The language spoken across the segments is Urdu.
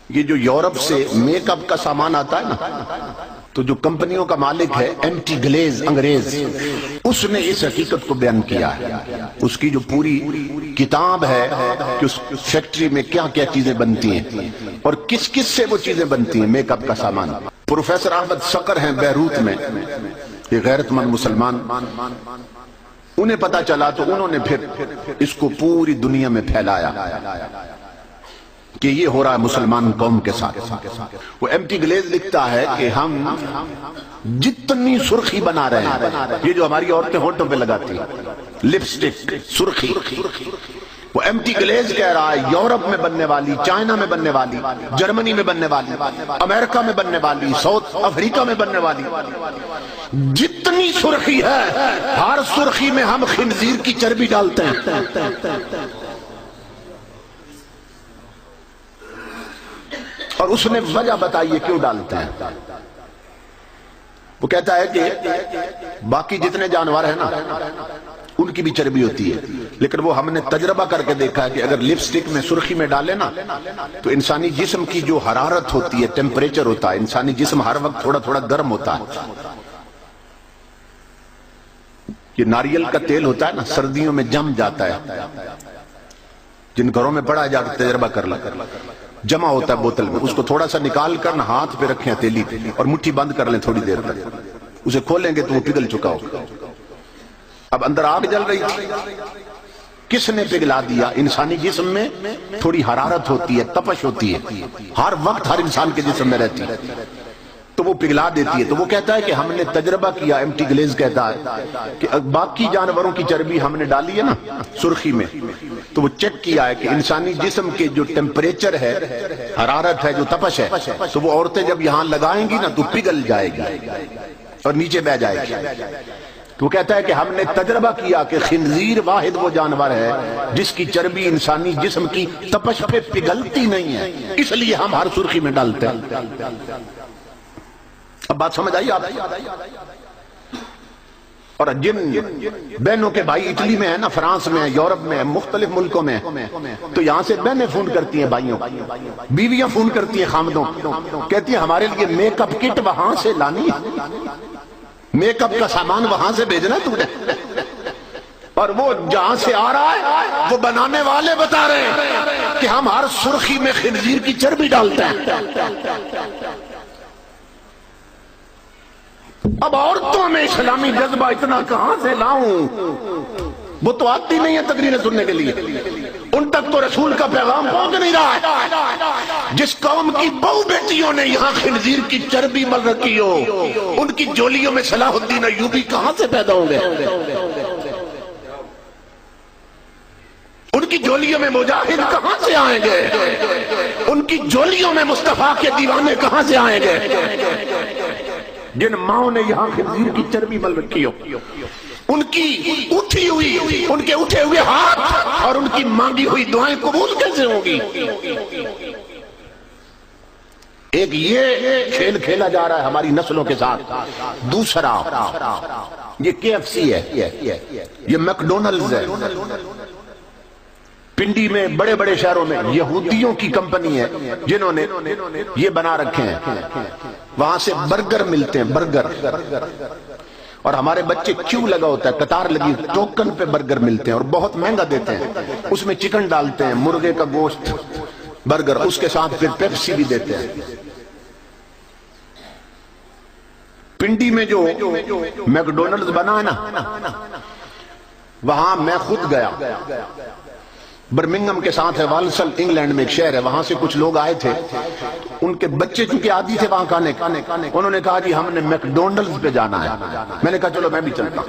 یہ جو یورپ سے میک اپ کا سامان آتا ہے نا، تو جو کمپنیوں کا مالک ہے اینٹی گلیز انگریز، اس نے اس حقیقت کو بیان کیا ہے۔ اس کی جو پوری کتاب ہے کہ اس فیکٹری میں کیا کیا چیزیں بنتی ہیں اور کس کس سے وہ چیزیں بنتی ہیں، میک اپ کا سامان۔ پروفیسر احمد صقر ہیں بیروت میں، یہ غیرت مند مسلمان، انہیں پتا چلا تو انہوں نے پھر اس کو پوری دنیا میں پھیلایا کہ یہ ہو رہا ہے مسلمان قوم کے ساتھ۔ وہ ایمٹی گلیز لکھتا ہے کہ ہم جتنی سرخی بنا رہے ہیں، یہ جو ہماری عورتیں ہونٹوں پہ لگاتی ہیں لپسٹک سرخی، وہ ایمٹی گلیز کہہ رہا ہے یورپ میں بننے والی، چائنا میں بننے والی، جرمنی میں بننے والی، امریکہ میں بننے والی، ساؤتھ افریقہ میں بننے والی جتنی سرخی ہے، ہر سرخی میں ہم خنزیر کی چربی ڈالتے ہیں۔ اور اس نے وجہ بتائیے کیوں ڈالتے ہیں۔ وہ کہتا ہے کہ باقی جتنے جانور ہیں نا ان کی بھی چربی ہوتی ہے، لیکن وہ ہم نے تجربہ کر کے دیکھا ہے کہ اگر لپسٹک میں سرخی میں ڈالے نا تو انسانی جسم کی جو حرارت ہوتی ہے، ٹیمپریچر ہوتا ہے، انسانی جسم ہر وقت تھوڑا تھوڑا گرم ہوتا ہے۔ یہ ناریل کا تیل ہوتا ہے نا، سردیوں میں جم جاتا ہے، جن گھروں میں پڑا جا کے تجربہ کر لیں، جمع ہوتا ہے بوتل میں، اس کو تھوڑا سا نکال کر ہاتھ پہ رکھیں ہتھیلی پہ اور مٹھی بند کر لیں تھوڑی دیر تک، اسے کھولیں گے تو وہ پگھل چکا ہوگا۔ اب اندر آگ جل رہی تھی، کس نے پگھلا دیا؟ انسانی جسم میں تھوڑی حرارت ہوتی ہے، تپش ہوتی ہے، ہر وقت ہر انسان کے جسم میں رہتی ہے، تو وہ پگھلا دیتی ہے۔ تو وہ کہتا ہے کہ ہم نے تجربہ کیا، ایمٹی گلیز کہتا ہے کہ باقی جانوروں کی چربی ہم نے ڈالی ہے نا سرخی میں، تو وہ چیک کیا ہے کہ انسانی جسم کے جو ٹیمپریچر ہے، حرارت ہے، جو تپش ہے، تو وہ عورتیں جب یہاں لگائیں گی نا تو پگھل جائے گی اور نیچے بہ جائے گی۔ تو وہ کہتا ہے کہ ہم نے تجربہ کیا کہ خنزیر واحد وہ جانور ہے جس کی چربی انسانی جسم کی تپش پہ پگھلتی نہیں ہے، اس لیے ہم ہر سرخی میں ڈالتے ہیں۔ اب بات سمجھ آئی آپ؟ اور جن بہنوں کے بھائی اٹلی میں ہیں نا، فرانس میں، یورپ میں، مختلف ملکوں میں، تو یہاں سے بہنیں فون کرتی ہیں بھائیوں، بیویاں فون کرتی ہیں خامدوں، کہتی ہیں ہمارے لیے میک اپ کٹ وہاں سے لانی ہے، میک اپ کا سامان وہاں سے بھیجنا تو نے، اور وہ جہاں سے آ رہا ہے وہ بنانے والے بتا رہے ہیں کہ ہم ہر سرخی میں خنزیر کی چربی ڈالتے ہیں۔ اب عورتوں میں اسلامی جذبہ اتنا کہاں سے لاؤں؟ وہ تو آتی نہیں ہے تقریریں سننے کے لیے، ان تک تو رسول کا پیغام پہنچ نہیں رہا ہے۔ جس قوم کی بہو بیٹیوں نے یہاں خنزیر کی چربی مل رکھی ہو، ان کی جولیوں میں صلاح الدین ایوبی کہاں سے پیدا ہوں گے؟ ان کی جولیوں میں مجاہد کہاں سے آئیں گے؟ ان کی جولیوں میں مصطفیٰ کے دیوانے کہاں سے آئیں گے؟ جن ماؤں نے یہاں خنزیر کی چربی مل رکھی ہو، ان کی اٹھی ہوئی، ان کے اٹھے ہوئے ہاتھ اور ان کی مانگی ہوئی دعائیں قبول کیسے ہوں گی؟ ایک یہ کھیل کھیلا جا رہا ہے ہماری نسلوں کے ساتھ، دوسرا یہ KFC ہے، یہ میکڈونلڈز ہے، پنڈی میں، بڑے بڑے شہروں میں یہودیوں کی کمپنی ہے جنہوں نے یہ بنا رکھے ہیں، وہاں سے برگر ملتے ہیں، برگر، اور ہمارے بچے کیوں لگا ہوتا ہے، قطار لگی، ٹوکن پہ برگر ملتے ہیں اور بہت مہنگا دیتے ہیں، اس میں چکن ڈالتے ہیں، مرغے کا گوشت، برگر، اس کے ساتھ پھر پیپسی بھی دیتے ہیں۔ پنڈی میں جو میکڈونلڈز بنا ہے نا، وہاں میں خود گیا، برمنگھم کے ساتھ ہے، والسل انگلینڈ میں ایک شہر ہے، وہاں سے کچھ لوگ آئے تھے، ان کے بچے چونکہ عادی تھے وہاں کھانے، انہوں نے کہا جی ہم نے میکڈونلڈز پہ جانا ہے۔ میں نے کہا چلو میں بھی چلتا ہوں،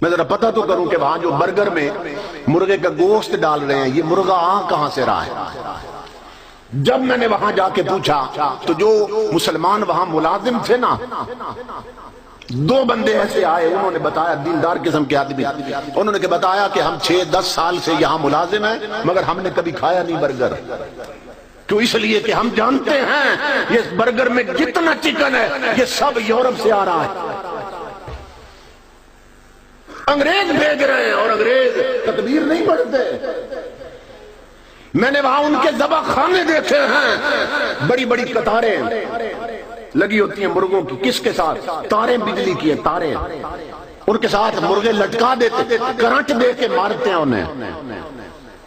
میں ذرا پتہ تو کروں کہ وہاں جو برگر میں مرغے کا گوشت ڈال رہے ہیں، یہ مرغا کہاں سے رہا ہے۔ جب میں نے وہاں جا کے پوچھا تو جو مسلمان وہاں ملازم تھے نا، دو بندے ایسے آئے، انہوں نے بتایا، دیندار قسم کے آدمی، انہوں نے بتایا کہ ہم 6-10 سال سے یہاں ملازم ہیں مگر ہم نے کبھی کھایا نہیں برگر۔ کیوں؟ اس لیے کہ ہم جانتے ہیں یہ برگر میں جتنا چکن ہے یہ سب یورپ سے آ رہا ہے، انگریز بھیج رہے ہیں، اور انگریز تکبیر نہیں پڑھتے، میں نے وہاں ان کے ذبح خانے دیکھے ہیں، بڑی بڑی قطاریں لگی ہوتی ہیں مرغوں کی، کس کے ساتھ؟ تاریں بجلی کی ہیں، تاریں ان کے ساتھ مرغے لٹکا دیتے، کرنٹ دے کے مارتے ہیں انہیں،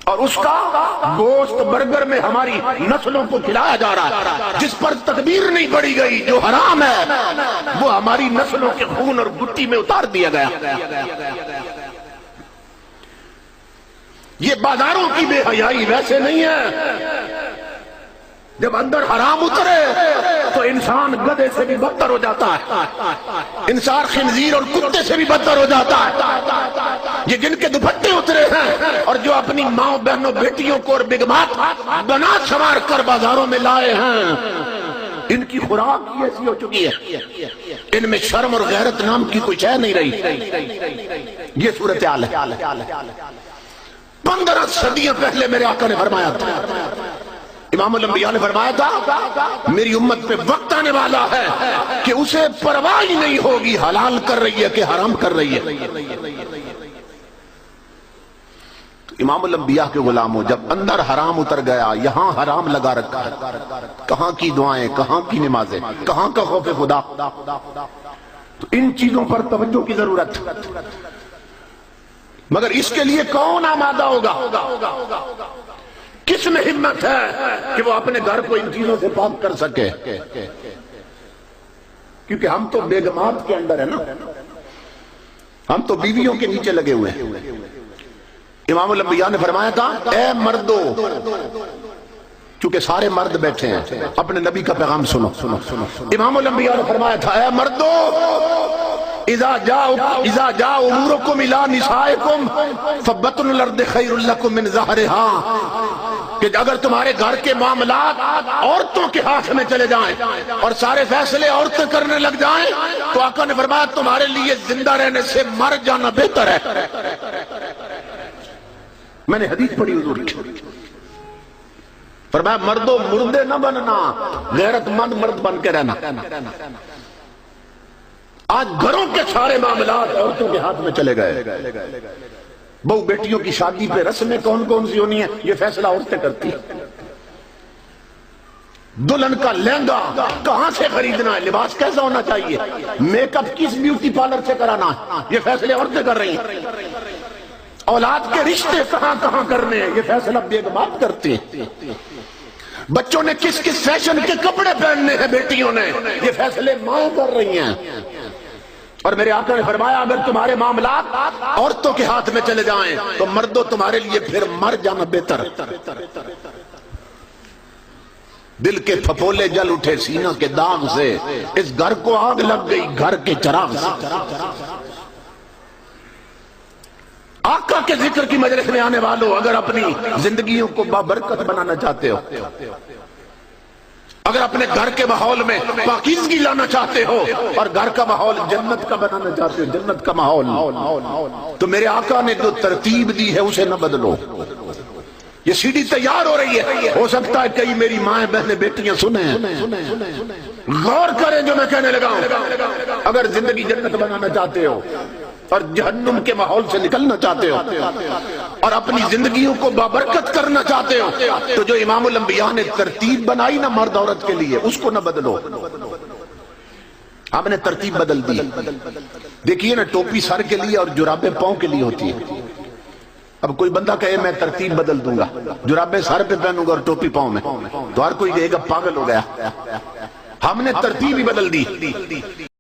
اور اس کا گوشت برگر میں ہماری نسلوں کو کھلایا جا رہا ہے۔ جس پر تکبیر نہیں پڑی گئی، جو حرام ہے، وہ ہماری نسلوں کے خون اور گٹی میں اتار دیا گیا۔ یہ بازاروں کی بے حیائی ویسے نہیں ہے، جب اندر حرام اترے تو انسان گدھے سے بھی بدتر ہو جاتا ہے، انسان خنزیر اور کتے سے بھی بدتر ہو جاتا ہے۔ یہ جن کے دوپٹے اترے ہیں اور جو اپنی ماں بہنوں بیٹیوں کو اور بگمات بنا سنوار کر بازاروں میں لائے ہیں، ان کی خوراک ہی ایسی ہو چکی ہے، ان میں شرم اور غیرت نام کی کوئی شے نہیں رہی۔ یہ صورتحال ہے۔ 15 صدیاں پہلے میرے آقا نے فرمایا تھا، امام الانبیاء نے فرمایا تھا، میری امت پہ وقت آنے والا ہے کہ اسے پرواہ ہی نہیں ہوگی حلال کر رہی ہے کہ حرام کر رہی ہے۔ تو امام الانبیاء کے غلاموں، جب اندر حرام اتر گیا، یہاں حرام لگا رکھا ہے، کہاں کی دعائیں، کہاں کی نمازیں، کہاں کا خوف خدا، تو ان چیزوں پر توجہ کی ضرورت۔ مگر اس کے لیے کون آمادہ ہوگا؟ کس میں ہمت ہے کہ وہ اپنے گھر کو ان چیزوں سے پاک کر سکے؟ کیونکہ ہم تو بیگمات کے اندر ہے نا، ہم تو بیویوں کے نیچے لگے ہوئے ہیں۔ امام الانبیاء نے فرمایا تھا، اے مردو، چونکہ سارے مرد بیٹھے ہیں، اپنے نبی کا پیغام سنو۔ امام الانبیاء نے فرمایا تھا، اے مردو، اذا جاء امورکم الى نسائکم فبطن الارض خیر لکم من ظہرہا، کہ اگر تمہارے گھر کے معاملات عورتوں کے ہاتھ میں چلے جائیں اور سارے فیصلے عورتیں کرنے لگ جائیں تو آقا نے فرمایا تمہارے لیے زندہ رہنے سے مر جانا بہتر ہے۔ میں نے حدیث پڑھی حضور کی، فرمایا مردوں مردے نہ بننا، غیرت مند مرد بن کے رہنا۔ آج گھروں کے سارے معاملات عورتوں کے ہاتھ میں چلے گئے۔ بہو بیٹیوں کی شادی پہ رسمیں کون کون سی ہونی ہیں، یہ فیصلہ عورتیں کرتی ہیں۔ دلہن کا لہنگا کہاں سے خریدنا ہے، لباس کیسا ہونا چاہیے، میک اپ کس بیوٹی پارلر سے کرانا ہے، یہ فیصلے عورتیں کر رہی ہیں۔ اولاد کے رشتے کہاں کہاں کرنے ہیں، یہ فیصلہ بیگمات کرتے ہیں۔ بچوں نے کس کس فیشن کے کپڑے پہننے ہیں بیٹیوں نے، یہ فیصلے ماں کر رہی ہیں۔ اور میرے آقا نے فرمایا اگر تمہارے معاملات عورتوں کے ہاتھ میں چلے جائیں تو مردوں تمہارے لیے پھر مر جانا بہتر۔ دل کے پھپولے جل اٹھے سینہ کے داغ سے، اس گھر کو آگ لگ گئی گھر کے چراغ سے۔ آقا کے ذکر کی مجلس میں آنے والوں، اگر اپنی زندگیوں کو بابرکت بنانا چاہتے ہو، اگر اپنے گھر کے ماحول میں پاکیزگی لانا چاہتے ہو اور گھر کا ماحول جنت کا بنانا چاہتے ہو، جنت کا ماحول، تو میرے آقا نے جو ترتیب دی ہے اسے نہ بدلو۔ یہ سی ڈی تیار ہو رہی ہے، ہو سکتا ہے کئی میری مائیں بہنیں بیٹیاں سنیں، غور کریں جو میں کہنے لگا ہوں۔ اگر زندگی جنت بنانا چاہتے ہو اور جہنم کے ماحول سے نکلنا چاہتے ہو اور اپنی زندگیوں کو بابرکت کرنا چاہتے ہو تو جو امام الانبیاء نے ترتیب بنائی نا مرد عورت کے لیے، اس کو نہ بدلو۔ ہم نے ترتیب بدل دی۔ دیکھیے نا، ٹوپی سر کے لیے اور جرابیں پاؤں کے لیے ہوتی ہے۔ اب کوئی بندہ کہے میں ترتیب بدل دوں گا، جرابیں سر پہ پہنوں گا اور ٹوپی پاؤں میں، تو ہر کوئی کہے گا پاگل ہو گیا۔ ہم نے ترتیب ہی بدل دی۔